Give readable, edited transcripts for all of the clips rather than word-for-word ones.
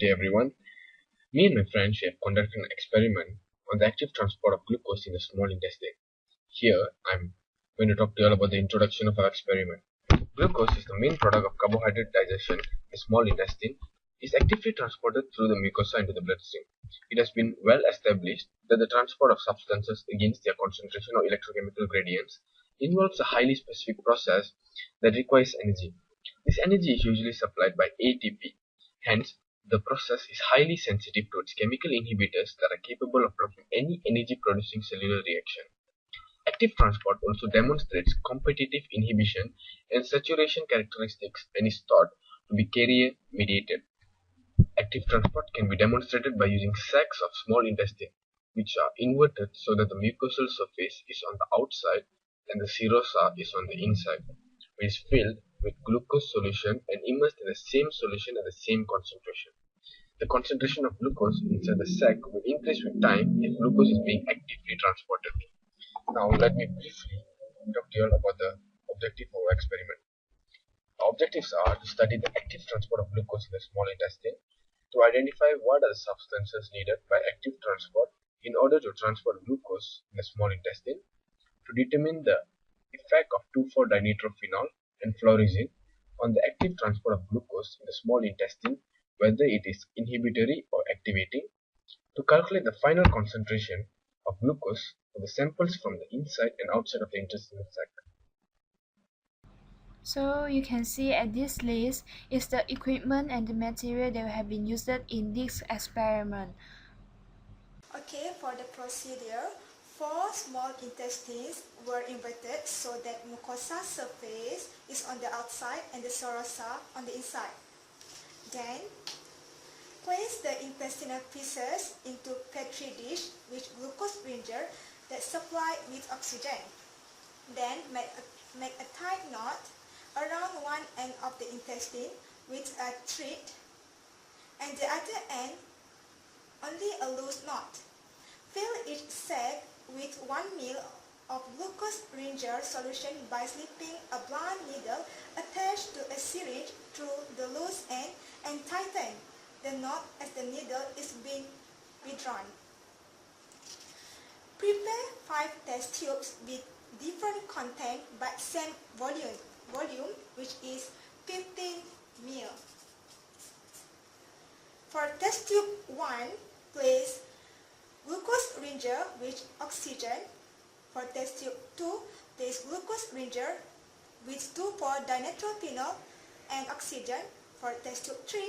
Okay, everyone. Me and my friends have conducted an experiment on the active transport of glucose in the small intestine. Here, I'm going to talk to you all about the introduction of our experiment. Glucose is the main product of carbohydrate digestion in the small intestine. It is actively transported through the mucosa into the bloodstream. It has been well established that the transport of substances against their concentration or electrochemical gradients involves a highly specific process that requires energy. This energy is usually supplied by ATP. Hence, the process is highly sensitive to its chemical inhibitors that are capable of blocking any energy-producing cellular reaction. Active transport also demonstrates competitive inhibition and saturation characteristics and is thought to be carrier-mediated. Active transport can be demonstrated by using sacs of small intestine, which are inverted so that the mucosal surface is on the outside and the serosa is on the inside, which is filled with glucose solution and immersed in the same solution at the same concentration. The concentration of glucose inside the sac will increase with time if glucose is being actively transported. Now let me briefly talk to you all about the objective of our experiment. Our objectives are to study the active transport of glucose in the small intestine, to identify what are the substances needed by active transport in order to transport glucose in the small intestine, to determine the effect of 2,4-dinitrophenol and fluorescein on the active transport of glucose in the small intestine, whether it is inhibitory or activating, to calculate the final concentration of glucose for the samples from the inside and outside of the intestinal sac. So you can see at this list is the equipment and the material that have been used in this experiment. Okay, for the procedure, 4 small intestines were inverted so that mucosa surface is on the outside and the serosa on the inside. Then, place the intestinal pieces into petri dish with glucose ringer that supply with oxygen. Then make a tight knot around one end of the intestine with a thread and the other end only a loose knot. Fill each sac with 1 ml of glucose ringer solution by slipping a blunt needle attached to a syringe through the loose end and tighten the knot as the needle is being withdrawn. Prepare 5 test tubes with different content but same volume which is 15 ml. For test tube 1, place glucose ringer with oxygen. For test tube 2, place glucose ringer with 2,4-dinitrophenol and oxygen. For test tube 3,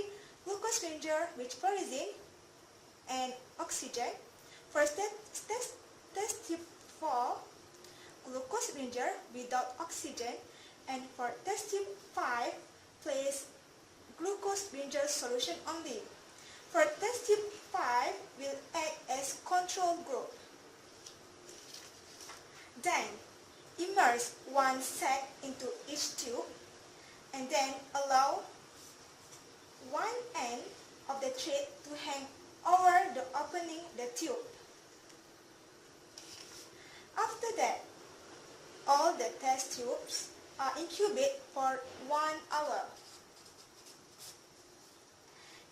glucose ringer with fluorescein and oxygen. For test tube 4, glucose ringer without oxygen. And for test tube 5, place glucose ringer solution only. For test tube 5 will act as control group. Then, immerse one sac into each tube and then allow one end of the thread to hang over the opening the tube. After that, all the test tubes are incubated for 1 hour.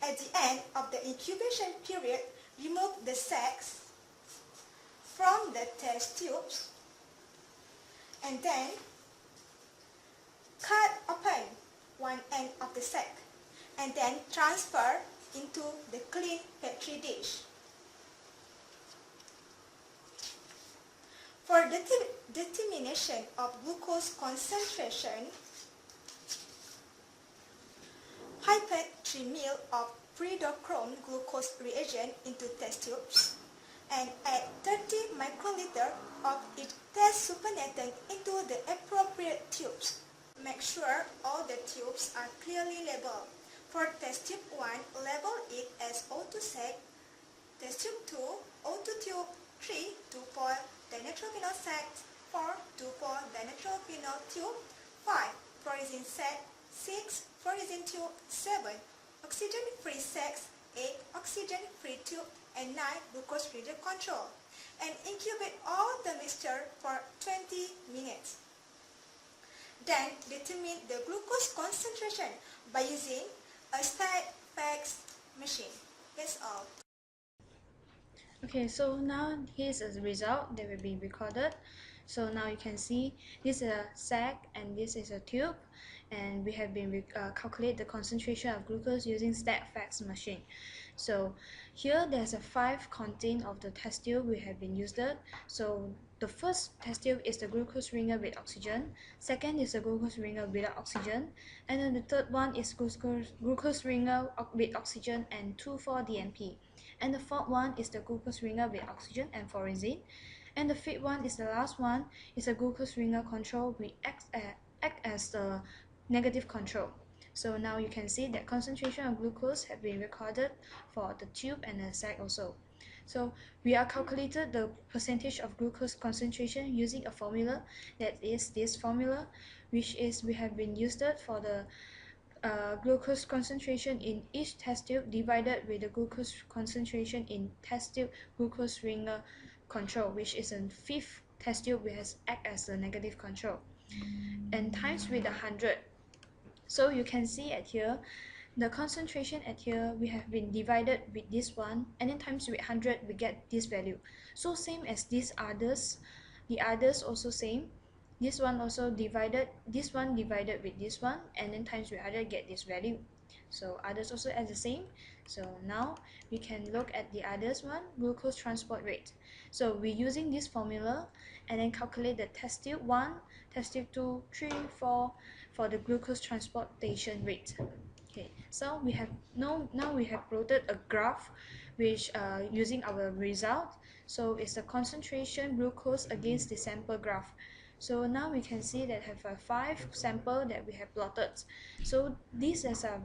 At the end of the incubation period, remove the sacs from the test tubes and then cut open one end of the sac and then transfer into the clean petri dish. For determination of glucose concentration, pipette 3 ml of predochrome glucose reagent into test tubes and add 30 microliter of each test supernatant into the appropriate tubes. Make sure all the tubes are clearly labeled. For test tube 1, label it as O2 sac, test tube 2, O2 tube, 3, 2,4-dinitrophenol sac, 4, 2,4-dinitrophenol tube, 5, fluorescein sac, 6, fluorescein tube, 7, oxygen-free sacs, 8, oxygen-free tube, and 9, glucose ringer control. And incubate all the mixture for 20 minutes. Then determine the glucose concentration by using a stat fax machine. That's all. Okay, so now here's a result that will be recorded. So now you can see this is a sac and this is a tube, and we have been calculate the concentration of glucose using stack fax machine. So here there's a 5 contain of the test tube we have been used. So the first test tube is the glucose ringer with oxygen, second is the glucose ringer without oxygen, and then the third one is glucose ringer with oxygen and 2,4-DNP. And the fourth one is the glucose ringer with oxygen and forazine, and the fifth one is the last one, is a glucose ringer control which act as the negative control. So now you can see that concentration of glucose have been recorded for the tube and the sac also. So we are calculated the percentage of glucose concentration using a formula, that is this formula, which is we have been used for the glucose concentration in each test tube divided with the glucose concentration in test tube glucose ringer control, which is a fifth test tube which has act as a negative control, and times with 100. So you can see at here the concentration at here we have been divided with this one, and then times with 100 we get this value. So same as these others, the others also same, this one also divided, this one divided with this one, and then times with 100 get this value. So others also as the same. So now we can look at the others one, glucose transport rate. So we're using this formula and then calculate the test tube 1, test tube 2, 3, 4 for the glucose transportation rate. Okay, so we have now we have plotted a graph which using our result. So it's the concentration glucose against the sample graph. So now we can see that have 5 sample that we have plotted. So these are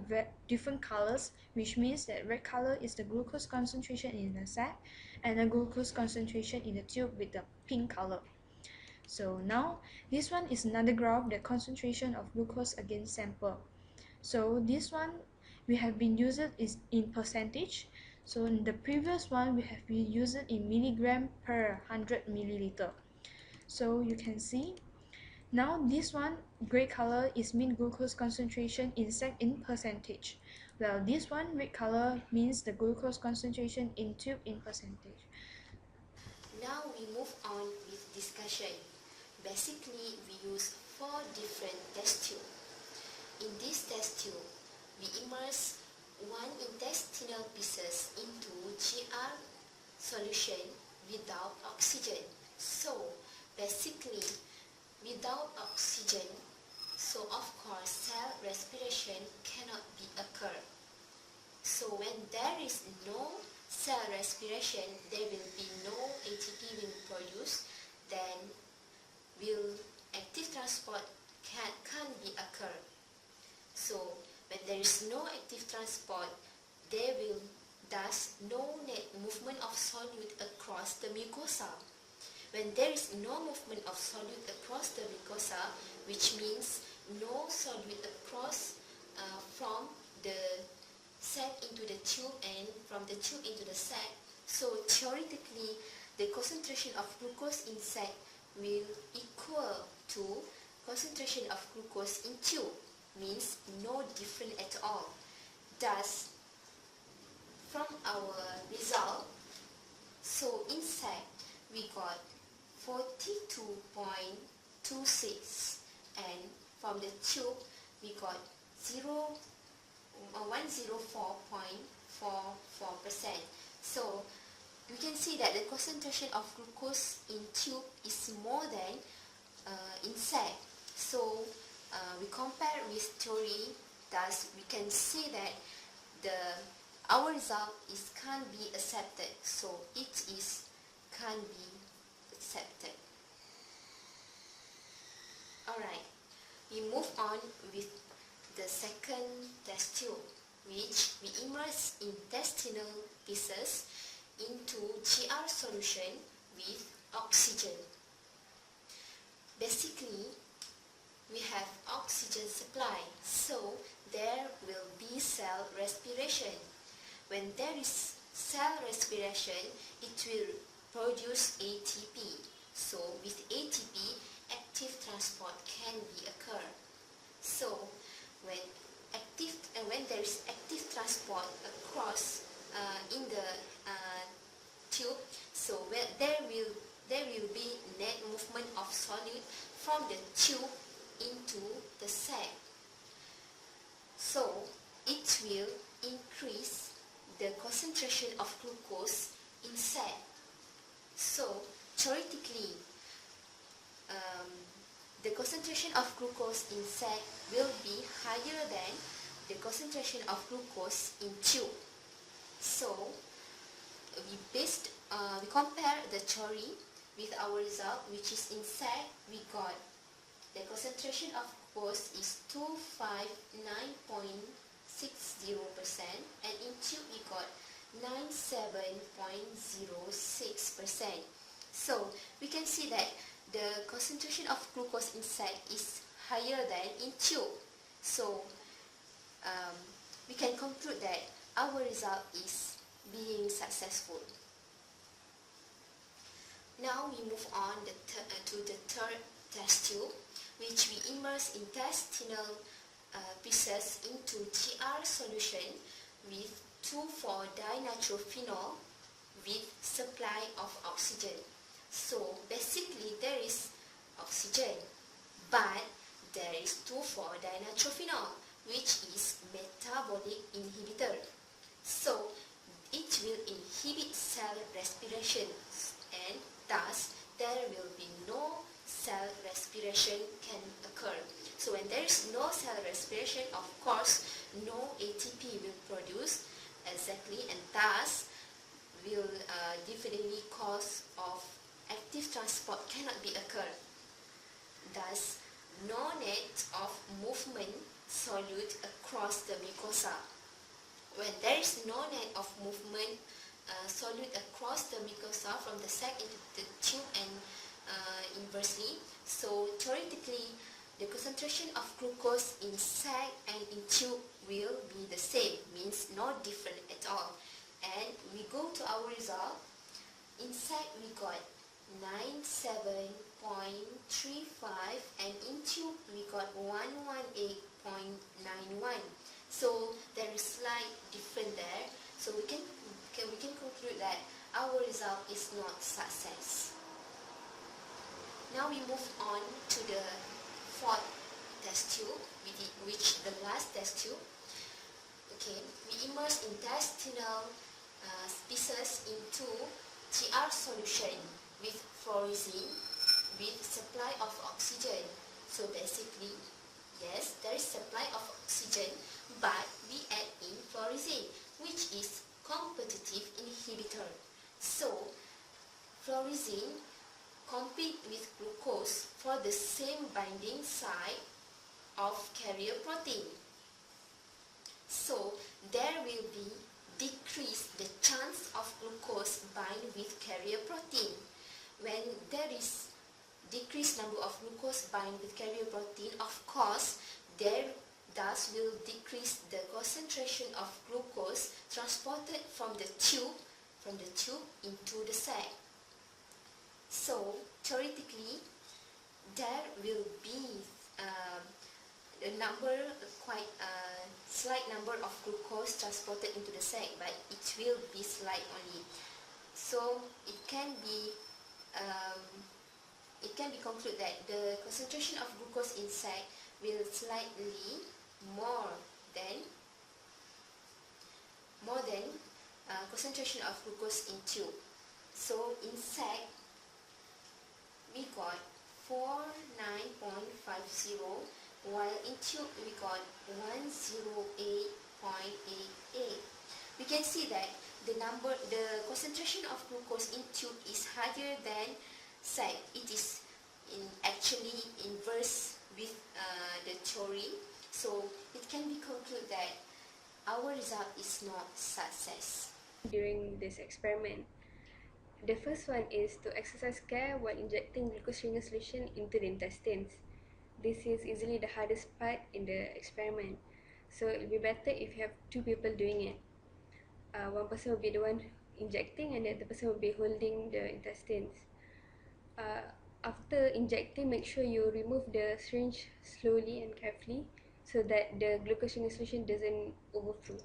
different colors, which means that red color is the glucose concentration in the sac, and the glucose concentration in the tube with the pink color. So now this one is another graph, the concentration of glucose against sample. So this one we have been used is in percentage. So in the previous one we have been used in milligram per 100 milliliter. So you can see now this one gray color is mean glucose concentration in sac in percentage, while this one red color means the glucose concentration in tube in percentage. Now we move on with discussion. Basically, we use 4 different test tubes. In this test tube, we immerse 1 intestinal pieces into GR solution without oxygen. So basically, without oxygen, so of course cell respiration cannot be occur. So when there is no cell respiration, there will be no ATP being produced, then will active transport can't be occur. So when there is no active transport, there will thus no net movement of solute across the mucosa. When there is no movement of solute across the mucosa, which means no solute across from the sac into the tube and from the tube into the sac, so theoretically the concentration of glucose in sac will equal to concentration of glucose in tube, means no different at all. Thus, from our result, so in sac we got 42.26, and from the tube we got 104.44%. So you can see that the concentration of glucose in tube is more than in sac. So we compare with theory, thus we can see that our result can't be accepted. So it can't be accepted. Alright, we move on with the second test tube, which we immerse intestinal pieces into GR solution with oxygen. Basically, we have oxygen supply, so there will be cell respiration. When there is cell respiration, it will produce ATP. So with ATP, active transport can be occur. So when there is active transport across from the tube into the sac. So it will increase the concentration of glucose in sac. So theoretically, the concentration of glucose in sac will be higher than the concentration of glucose in tube. So we compare the theory with our result, which is in sac we got the concentration of glucose is 259.60% and in tube we got 97.06%. So we can see that the concentration of glucose in sac is higher than in tube. So we can conclude that our result is being successful. Now we move on to the third test tube, which we immerse intestinal pieces into GR solution with 2,4-dinitrophenol with supply of oxygen. So basically there is oxygen, but there is 2,4-dinitrophenol, which is metabolic inhibitor. So it will inhibit cell respiration and thus there will be no cell respiration can occur. So when there is no cell respiration, of course no ATP will produce exactly, and thus will definitely cause of active transport cannot be occurred. Thus no net of movement solute across the mucosa. When there is no net of movement solute across the mucosa from the sac into the tube and inversely, so theoretically the concentration of glucose in sac and in tube will be the same, means not different at all. And we go to our result. In sac we got 97.35 and in tube we got 118.91. So there is slight difference there. So we can conclude that our result is not success. Now we move on to the fourth test tube, which the last test tube. Okay, we immerse intestinal pieces into GR solution with fluorescein with supply of oxygen. So basically, yes, there is supply of oxygen, but we add in fluorescein, which is competitive inhibitor. So fluorescein compete with glucose for the same binding site of carrier protein. So there will be decrease the chance of glucose bind with carrier protein. When there is decreased number of glucose bind with carrier protein, of course there thus will decrease the concentration of glucose transported from the tube into the sac. So theoretically there will be a slight number of glucose transported into the sac, but it will be slight only. So it can be concluded that the concentration of glucose in sac will slightly more than concentration of glucose in tube. So in sac we got 49.50, while in tube we got 108.88. We can see that the concentration of glucose in tube is higher than sac. It is actually inverse with the theory. So it can be concluded that our result is not success. During this experiment, the first one is to exercise care while injecting glucose solution into the intestines. This is easily the hardest part in the experiment. So it will be better if you have two people doing it. One person will be the one injecting and the other person will be holding the intestines. After injecting, make sure you remove the syringe slowly and carefully so that the glucose solution doesn't overflow.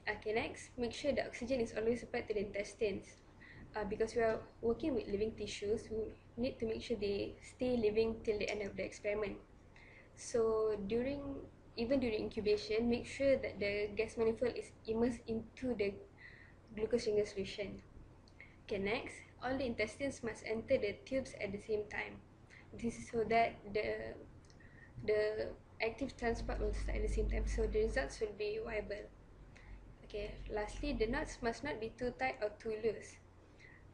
Okay, next, make sure the oxygen is always supplied to the intestines. Because we are working with living tissues, need to make sure they stay living till the end of the experiment. So even during incubation, make sure that the gas manifold is immersed into the glucose ringer solution. Okay, next, all the intestines must enter the tubes at the same time. This is so that the active transport will start at the same time, so the results will be viable. Okay, lastly, the knots must not be too tight or too loose.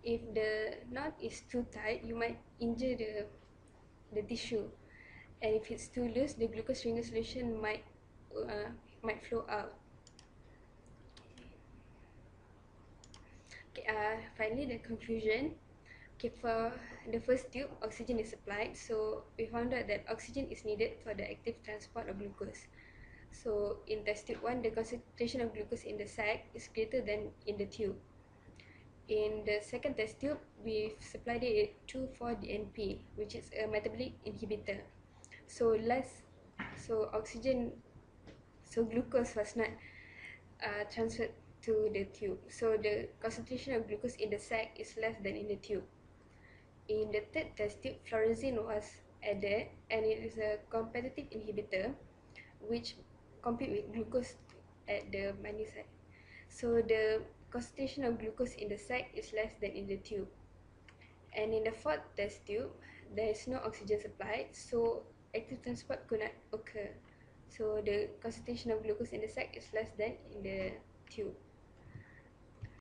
If the knot is too tight, you might injure the tissue, and if it's too loose, the glucose ringer solution might flow out. Okay, finally, the conclusion. Okay, for the first tube, oxygen is supplied. So we found out that oxygen is needed for the active transport of glucose. So in test tube 1, the concentration of glucose in the sac is greater than in the tube. In the second test tube, we supplied it 2,4-DNP, which is a metabolic inhibitor. So glucose was not transferred to the tube. So the concentration of glucose in the sac is less than in the tube. In the third test tube, fluorescein was added, and it is a competitive inhibitor which compete with glucose at the binding site. So the concentration of glucose in the sac is less than in the tube. And in the fourth test tube, there is no oxygen supplied, so active transport could not occur. So the concentration of glucose in the sac is less than in the tube.